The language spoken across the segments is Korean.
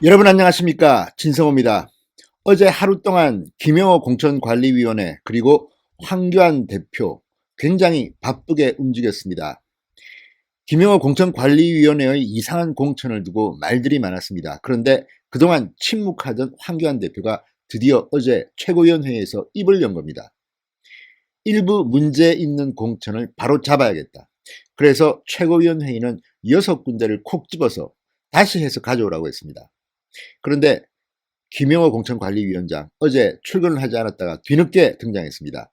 여러분 안녕하십니까, 진성호입니다. 어제 하루 동안 김영호 공천관리위원회 그리고 황교안 대표 굉장히 바쁘게 움직였습니다. 김영호 공천관리위원회의 이상한 공천을 두고 말들이 많았습니다. 그런데 그동안 침묵하던 황교안 대표가 드디어 어제 최고위원회에서 입을 연 겁니다. 일부 문제 있는 공천을 바로 잡아야겠다. 그래서 최고위원회의는 6군데를 콕 집어서 다시 해서 가져오라고 했습니다. 그런데 김영호 공천관리위원장 어제 출근을 하지 않았다가 뒤늦게 등장했습니다.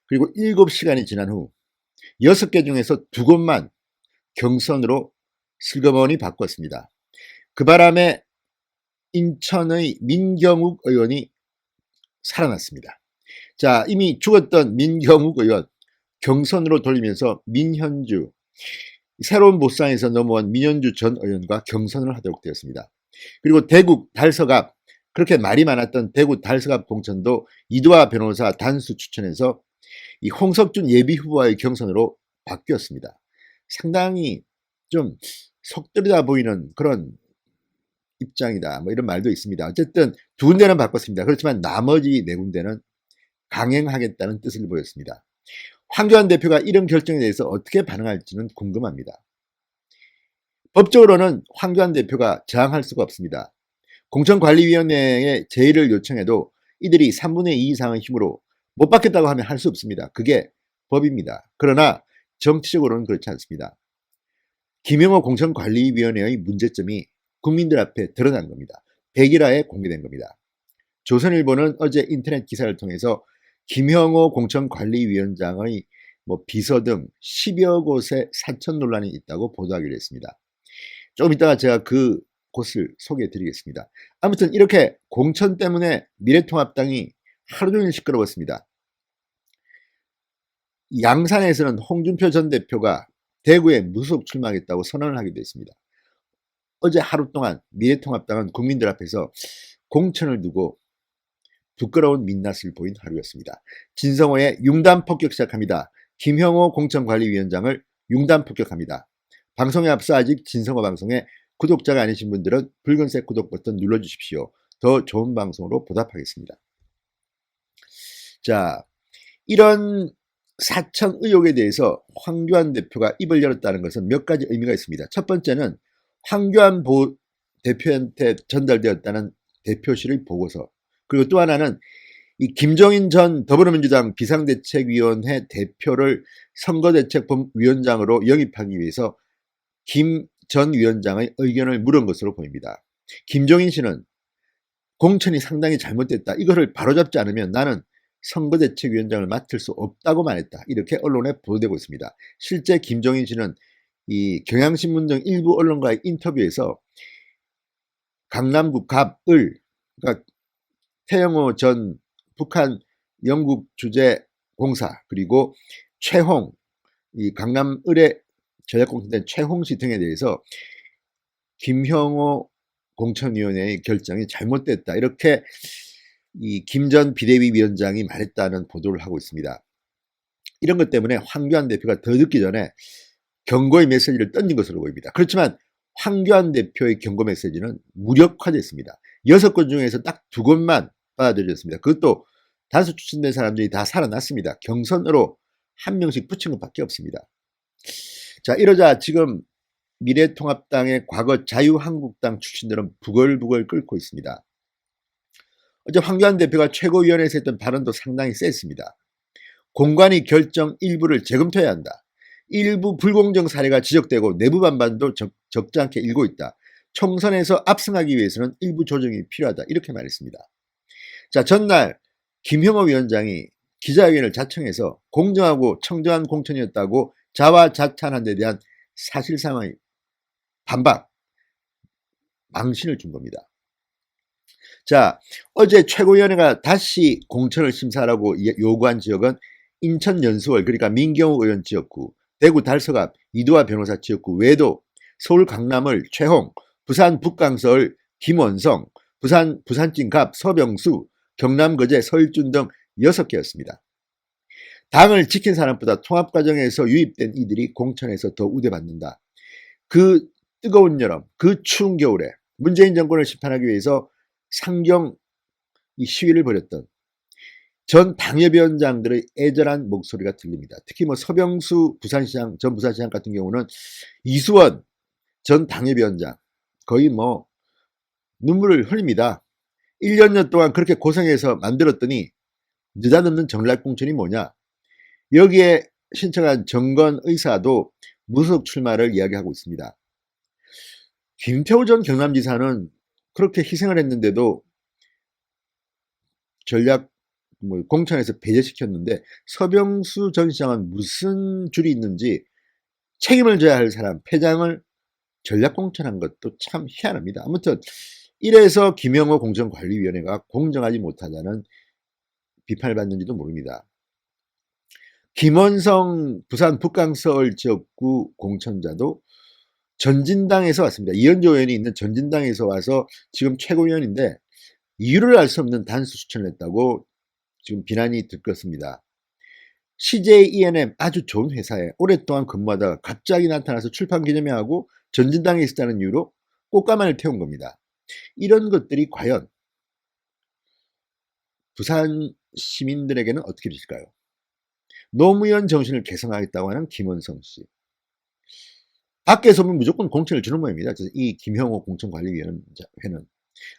그리고 7시간이 지난 후 6개 중에서 2곳만 경선으로 슬그머니 바꿨습니다. 그 바람에 인천의 민경욱 의원이 살아났습니다. 자, 이미 죽었던 민경욱 의원 경선으로 돌리면서 민현주, 새로운 보상에서 넘어온 민현주 전 의원과 경선을 하도록 되었습니다. 그리고 대구 달서갑, 그렇게 말이 많았던 대구 달서갑 공천도 이두화 변호사 단수 추천해서 이 홍석준 예비후보와의 경선으로 바뀌었습니다. 상당히 좀 속들이다 보이는 그런 입장이다, 뭐 이런 말도 있습니다. 어쨌든 2군데는 바꿨습니다. 그렇지만 나머지 4군데는 강행하겠다는 뜻을 보였습니다. 황교안 대표가 이런 결정에 대해서 어떻게 반응할지는 궁금합니다. 법적으로는 황교안 대표가 저항할 수가 없습니다. 공천관리위원회에 제의를 요청해도 이들이 3분의 2 이상의 힘으로 못 받겠다고 하면 할 수 없습니다. 그게 법입니다. 그러나 정치적으로는 그렇지 않습니다. 김영호 공천관리위원회의 문제점이 국민들 앞에 드러난 겁니다. 백일화에 공개된 겁니다. 조선일보는 어제 인터넷 기사를 통해서 김영호 공천관리위원장의 비서 등 10여 곳에 사천 논란이 있다고 보도하기로 했습니다. 조금 이따가 제가 그 곳을 소개해 드리겠습니다. 아무튼 이렇게 공천 때문에 미래통합당이 하루 종일 시끄러웠습니다. 양산에서는 홍준표 전 대표가 대구에 무소속 출마하겠다고 선언을 하기도 했습니다. 어제 하루 동안 미래통합당은 국민들 앞에서 공천을 두고 부끄러운 민낯을 보인 하루였습니다. 진성호의 융단 폭격 시작합니다. 김형호 공천관리위원장을 융단 폭격합니다. 방송에 앞서 아직 진성호 방송에 구독자가 아니신 분들은 붉은색 구독 버튼 눌러주십시오. 더 좋은 방송으로 보답하겠습니다. 자, 이런 사천 의혹에 대해서 황교안 대표가 입을 열었다는 것은 몇 가지 의미가 있습니다. 첫 번째는 황교안 대표한테 전달되었다는 대표실의 보고서, 그리고 또 하나는 이 김종인 전 더불어민주당 비상대책위원회 대표를 선거대책위원장으로 영입하기 위해서 김 전 위원장의 의견을 물은 것으로 보입니다. 김종인 씨는 공천이 상당히 잘못됐다, 이거를 바로잡지 않으면 나는 선거대책위원장을 맡을 수 없다고 말했다, 이렇게 언론에 보도되고 있습니다. 실제 김종인 씨는 이 경향신문 등 일부 언론과의 인터뷰에서 강남구 갑을, 그러니까 태영호 전 북한 영국 주재 공사, 그리고 최홍, 이 강남을의 전략공천된 최홍 씨 등에 대해서 김형호 공천위원회의 결정이 잘못됐다, 이렇게 이 김 전 비대위 위원장이 말했다는 보도를 하고 있습니다. 이런 것 때문에 황교안 대표가 더 늦기 전에 경고의 메시지를 던진 것으로 보입니다. 그렇지만 황교안 대표의 경고 메시지는 무력화됐습니다. 6곳 중에서 딱 2곳만 받아들여졌습니다. 그것도 다수 추천된 사람들이 다 살아났습니다. 경선으로 한 명씩 붙인 것밖에 없습니다. 자, 이러자 지금 미래통합당의 과거 자유한국당 출신들은 부글부글 끓고 있습니다. 어제 황교안 대표가 최고위원회에서 했던 발언도 상당히 셌습니다. 공관위 결정 일부를 재검토해야 한다. 일부 불공정 사례가 지적되고 내부 반반도 적지 않게 일고 있다. 총선에서 압승하기 위해서는 일부 조정이 필요하다, 이렇게 말했습니다. 자, 전날 김형호 위원장이 기자회견을 자청해서 공정하고 청정한 공천이었다고 자화자찬한 데 대한 사실상의 반박, 망신을 준 겁니다. 자, 어제 최고위원회가 다시 공천을 심사하라고 요구한 지역은 인천 연수월, 그러니까 민경욱 의원 지역구, 대구 달서갑 이두화 변호사 지역구 외에도 서울 강남을 최홍, 부산 북강서을 김원성, 부산진갑 서병수, 경남 거제 서일준 등 6개였습니다. 당을 지킨 사람보다 통합 과정에서 유입된 이들이 공천에서 더 우대받는다. 그 뜨거운 여름, 그 추운 겨울에 문재인 정권을 심판하기 위해서 상경 이 시위를 벌였던 전 당협위원장들의 애절한 목소리가 들립니다. 특히 뭐 서병수 부산시장, 전 부산시장 같은 경우는 이수원 전 당협위원장 거의 뭐 눈물을 흘립니다. 1년 동안 그렇게 고생해서 만들었더니 느닷없는 전략공천이 뭐냐. 여기에 신청한 정건 의사도 무소속 출마를 이야기하고 있습니다. 김태호 전 경남지사는 그렇게 희생을 했는데도 전략 공천에서 배제시켰는데 서병수 전 시장은 무슨 줄이 있는지 책임을 져야 할 사람 패장을 전략 공천한 것도 참 희한합니다. 아무튼 이래서 김영호 공천관리위원회가 공정하지 못하다는 비판을 받는지도 모릅니다. 김원성 부산 북강서울 지역구 공천자도 전진당에서 왔습니다. 이현조 의원이 있는 전진당에서 와서 지금 최고위원인데 이유를 알 수 없는 단수 추천을 했다고 지금 비난이 들끓습니다. CJ ENM 아주 좋은 회사에 오랫동안 근무하다가 갑자기 나타나서 출판 기념회하고 전진당에 있었다는 이유로 꽃가마를 태운 겁니다. 이런 것들이 과연 부산 시민들에게는 어떻게 되실까요? 노무현 정신을 개성하겠다고 하는 김원성 씨. 밖에서 보면 무조건 공천을 주는 모양입니다. 이 김형호 공천관리위원회는.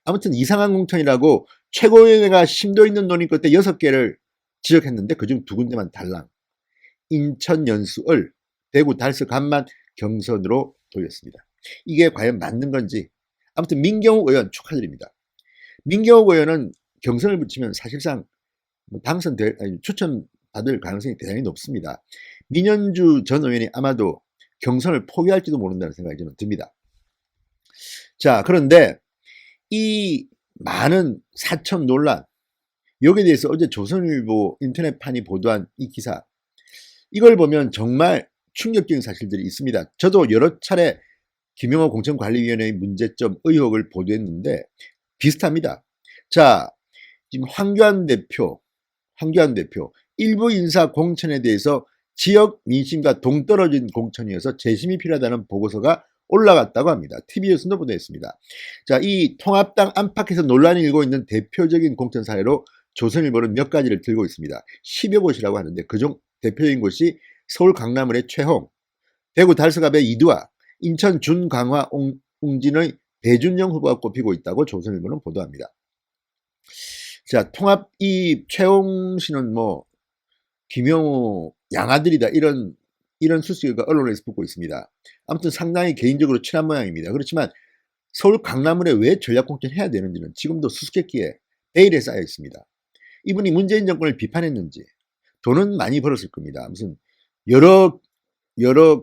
아무튼 이상한 공천이라고 최고위원회가 심도 있는 논의 끝에 6개를 지적했는데 그중 2군데만 달랑. 인천 연수을, 대구 달서 간만 경선으로 돌렸습니다. 이게 과연 맞는 건지. 아무튼 민경욱 의원 축하드립니다. 민경욱 의원은 경선을 붙이면 사실상 추천받을 가능성이 대단히 높습니다. 민현주 전 의원이 아마도 경선을 포기할지도 모른다는 생각이 저는 듭니다. 자, 그런데 이 많은 사천 논란, 여기에 대해서 어제 조선일보 인터넷판이 보도한 이 기사, 이걸 보면 정말 충격적인 사실들이 있습니다. 저도 여러 차례 김영호 공천관리위원회의 문제점 의혹을 보도했는데 비슷합니다. 자, 지금 황교안 대표 일부 인사 공천에 대해서 지역 민심과 동떨어진 공천이어서 재심이 필요하다는 보고서가 올라갔다고 합니다. TV에서도 보도했습니다. 자, 이 통합당 안팎에서 논란이 일고 있는 대표적인 공천 사례로 조선일보는 몇 가지를 들고 있습니다. 10여 곳이라고 하는데 그중 대표적인 곳이 서울 강남을의 최홍, 대구 달서갑의 이두아, 인천 준강화 웅진의 배준영 후보가 꼽히고 있다고 조선일보는 보도합니다. 자, 통합 이 최홍 씨는 뭐 김영호 양아들이다 이런 수식어가 언론에서 붙고 있습니다. 아무튼 상당히 개인적으로 친한 모양입니다. 그렇지만 서울 강남을에 왜 전략공천 해야 되는지는 지금도 수수께끼에 베일에 쌓여 있습니다. 이분이 문재인 정권을 비판했는지 돈은 많이 벌었을 겁니다. 무슨 여러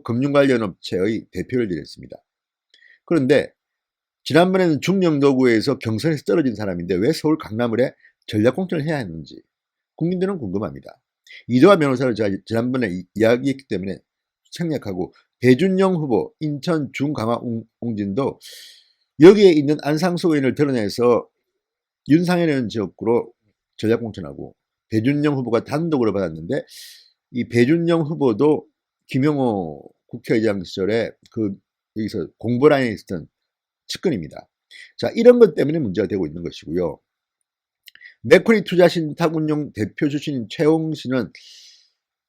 금융 관련 업체의 대표를 지냈습니다. 그런데 지난번에는 중령도구에서 경선에서 떨어진 사람인데 왜 서울 강남을에 전략공천을 해야 했는지 국민들은 궁금합니다. 이도하 변호사를 제가 지난번에 이야기했기 때문에 생략하고 배준영 후보 인천 중강화 웅진도 여기에 있는 안상수 의원을 드러내서 윤상현 의원 지역구로 전략공천하고 배준영 후보가 단독으로 받았는데 이 배준영 후보도 김영호 국회의장 시절에 여기서 공보라인에 있었던 측근입니다. 자, 이런 것 때문에 문제가 되고 있는 것이고요. 맥쿼리 투자신탁운용 대표 출신인 최홍 씨는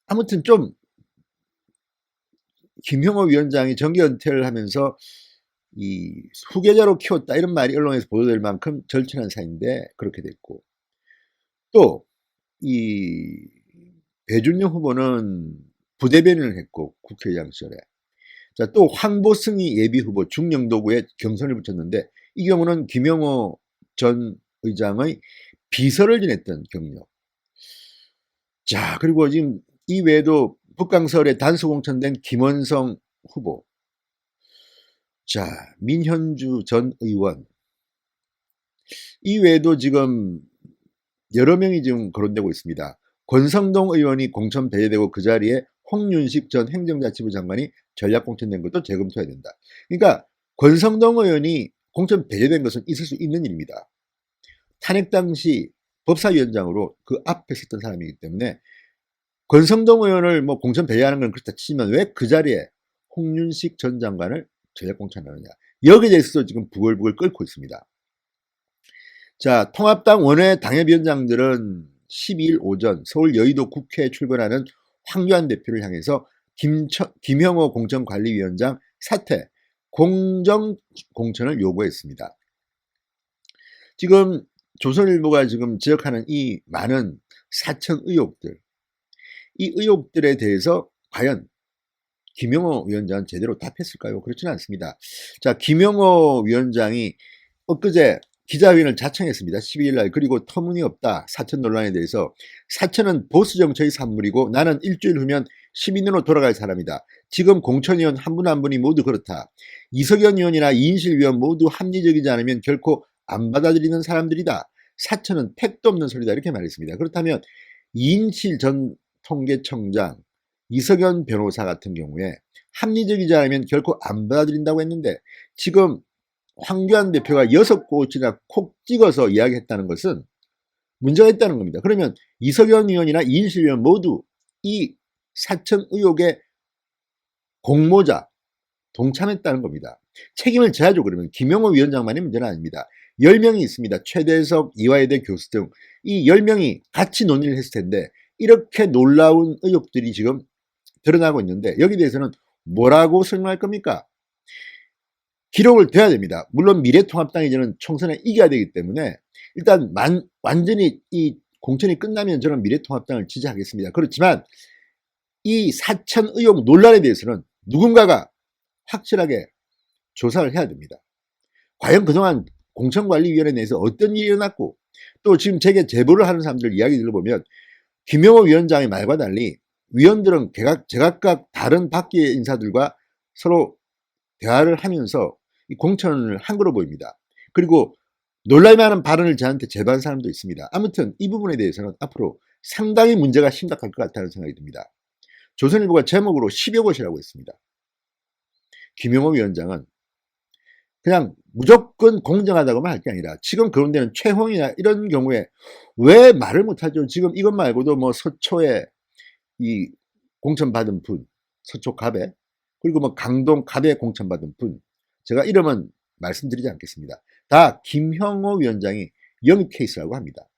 아무튼 좀 김형호 위원장이 정계 은퇴를 하면서 이 후계자로 키웠다 이런 말이 언론에서 보도될 만큼 절친한 사이인데 그렇게 됐고, 또 이 배준영 후보는 부대변인을 했고 국회의장 시절에. 자, 또 황보승이 예비후보 중령도구에 경선을 붙였는데 이 경우는 김영호 전 의장의 비서를 지냈던 경력. 자, 그리고 지금 이 외에도 북강서울에 단수 공천된 김원성 후보, 자, 민현주 전 의원, 이 외에도 지금 여러 명이 지금 거론되고 있습니다. 권성동 의원이 공천 배제되고 그 자리에 홍윤식 전 행정자치부 장관이 전략 공천된 것도 재검토해야 된다. 그러니까 권성동 의원이 공천 배제된 것은 있을 수 있는 일입니다. 탄핵 당시 법사위원장으로 그 앞에 섰던 사람이기 때문에 권성동 의원을 뭐 공천 배제하는 건 그렇다 치지만 왜 그 자리에 홍윤식 전 장관을 전략 공천하느냐. 여기에 대해서도 지금 부글부글 끓고 있습니다. 자, 통합당 원외 당협위원장들은 12일 오전 서울 여의도 국회에 출근하는 황교안 대표를 향해서 김형호 공천관리위원장 사퇴, 공정공천을 요구했습니다. 지금 조선일보가 지금 지적하는 이 많은 사천 의혹들, 이 의혹들에 대해서 과연 김형호 위원장은 제대로 답했을까요? 그렇지는 않습니다. 자, 김형호 위원장이 엊그제 기자회견을 자청했습니다. 12일 날. 그리고 터무니없다. 사천 논란에 대해서 사천은 보수 정책의 산물이고 나는 일주일 후면 시민으로 돌아갈 사람이다. 지금 공천위원 한 분 한 분이 모두 그렇다. 이석연 의원이나 이인실 위원 모두 합리적이지 않으면 결코 안 받아들이는 사람들이다. 사천은 택도 없는 소리다. 이렇게 말했습니다. 그렇다면 이인실 전 통계청장, 이석연 변호사 같은 경우에 합리적이지 않으면 결코 안 받아들인다고 했는데 지금 황교안 대표가 6곳이나 콕 찍어서 이야기했다는 것은 문제가 있다는 겁니다. 그러면 이석연 의원이나 이인실 의원 모두 이 사천 의혹의 공모자, 동참했다는 겁니다. 책임을 져야죠. 그러면 김형호 위원장만의 문제는 아닙니다. 10명이 있습니다. 최대석, 이화여대 교수 등 이 10명이 같이 논의를 했을 텐데 이렇게 놀라운 의혹들이 지금 드러나고 있는데 여기에 대해서는 뭐라고 설명할 겁니까? 기록을 둬야 됩니다. 물론 미래통합당이 저는 총선에 이겨야 되기 때문에 일단 완전히 이 공천이 끝나면 저는 미래통합당을 지지하겠습니다. 그렇지만 이 사천 의혹 논란에 대해서는 누군가가 확실하게 조사를 해야 됩니다. 과연 그동안 공천관리위원회 내에서 어떤 일이 일어났고 또 지금 제게 제보를 하는 사람들 이야기 들어보면 김형호 위원장의 말과 달리 위원들은 제각각 다른 밖의 인사들과 서로 대화를 하면서 이 공천을 한 거로 보입니다. 그리고 놀랄 만한 발언을 저한테 제보한 사람도 있습니다. 아무튼 이 부분에 대해서는 앞으로 상당히 문제가 심각할 것 같다는 생각이 듭니다. 조선일보가 제목으로 10여 곳이라고 했습니다. 김형호 위원장은 그냥 무조건 공정하다고만 할 게 아니라 지금 그런 데는 최홍이나 이런 경우에 왜 말을 못하죠? 지금 이것 말고도 뭐 서초에 이 공천받은 분, 서초 갑에, 그리고 뭐 강동 갑에 공천받은 분, 제가 이름은 말씀드리지 않겠습니다. 다 김형호 위원장이 영입 케이스라고 합니다.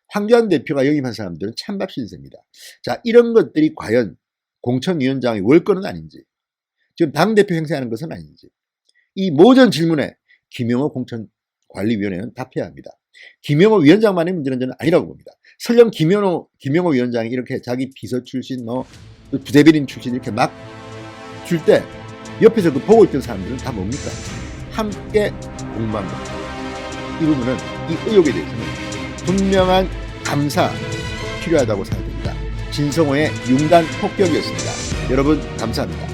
황교안 대표가 영입한 사람들은 찬밥 신세입니다. 자, 이런 것들이 과연 공천위원장의 월권은 아닌지, 지금 당대표 행세하는 것은 아닌지, 이 모든 질문에 김형호 공천관리위원회는 답해야 합니다. 김형호 위원장만의 문제는 저는 아니라고 봅니다. 설령 김형호 위원장이 이렇게 자기 비서 출신, 부대변인 출신 이렇게 막 줄 때 옆에서 그 보고 있던 사람들은 다 뭡니까? 함께 공부한 겁니다. 이 부분은 이 의혹에 대해서는 분명한 감사 필요하다고 생각됩니다. 진성호의 융단 폭격이었습니다. 여러분 감사합니다.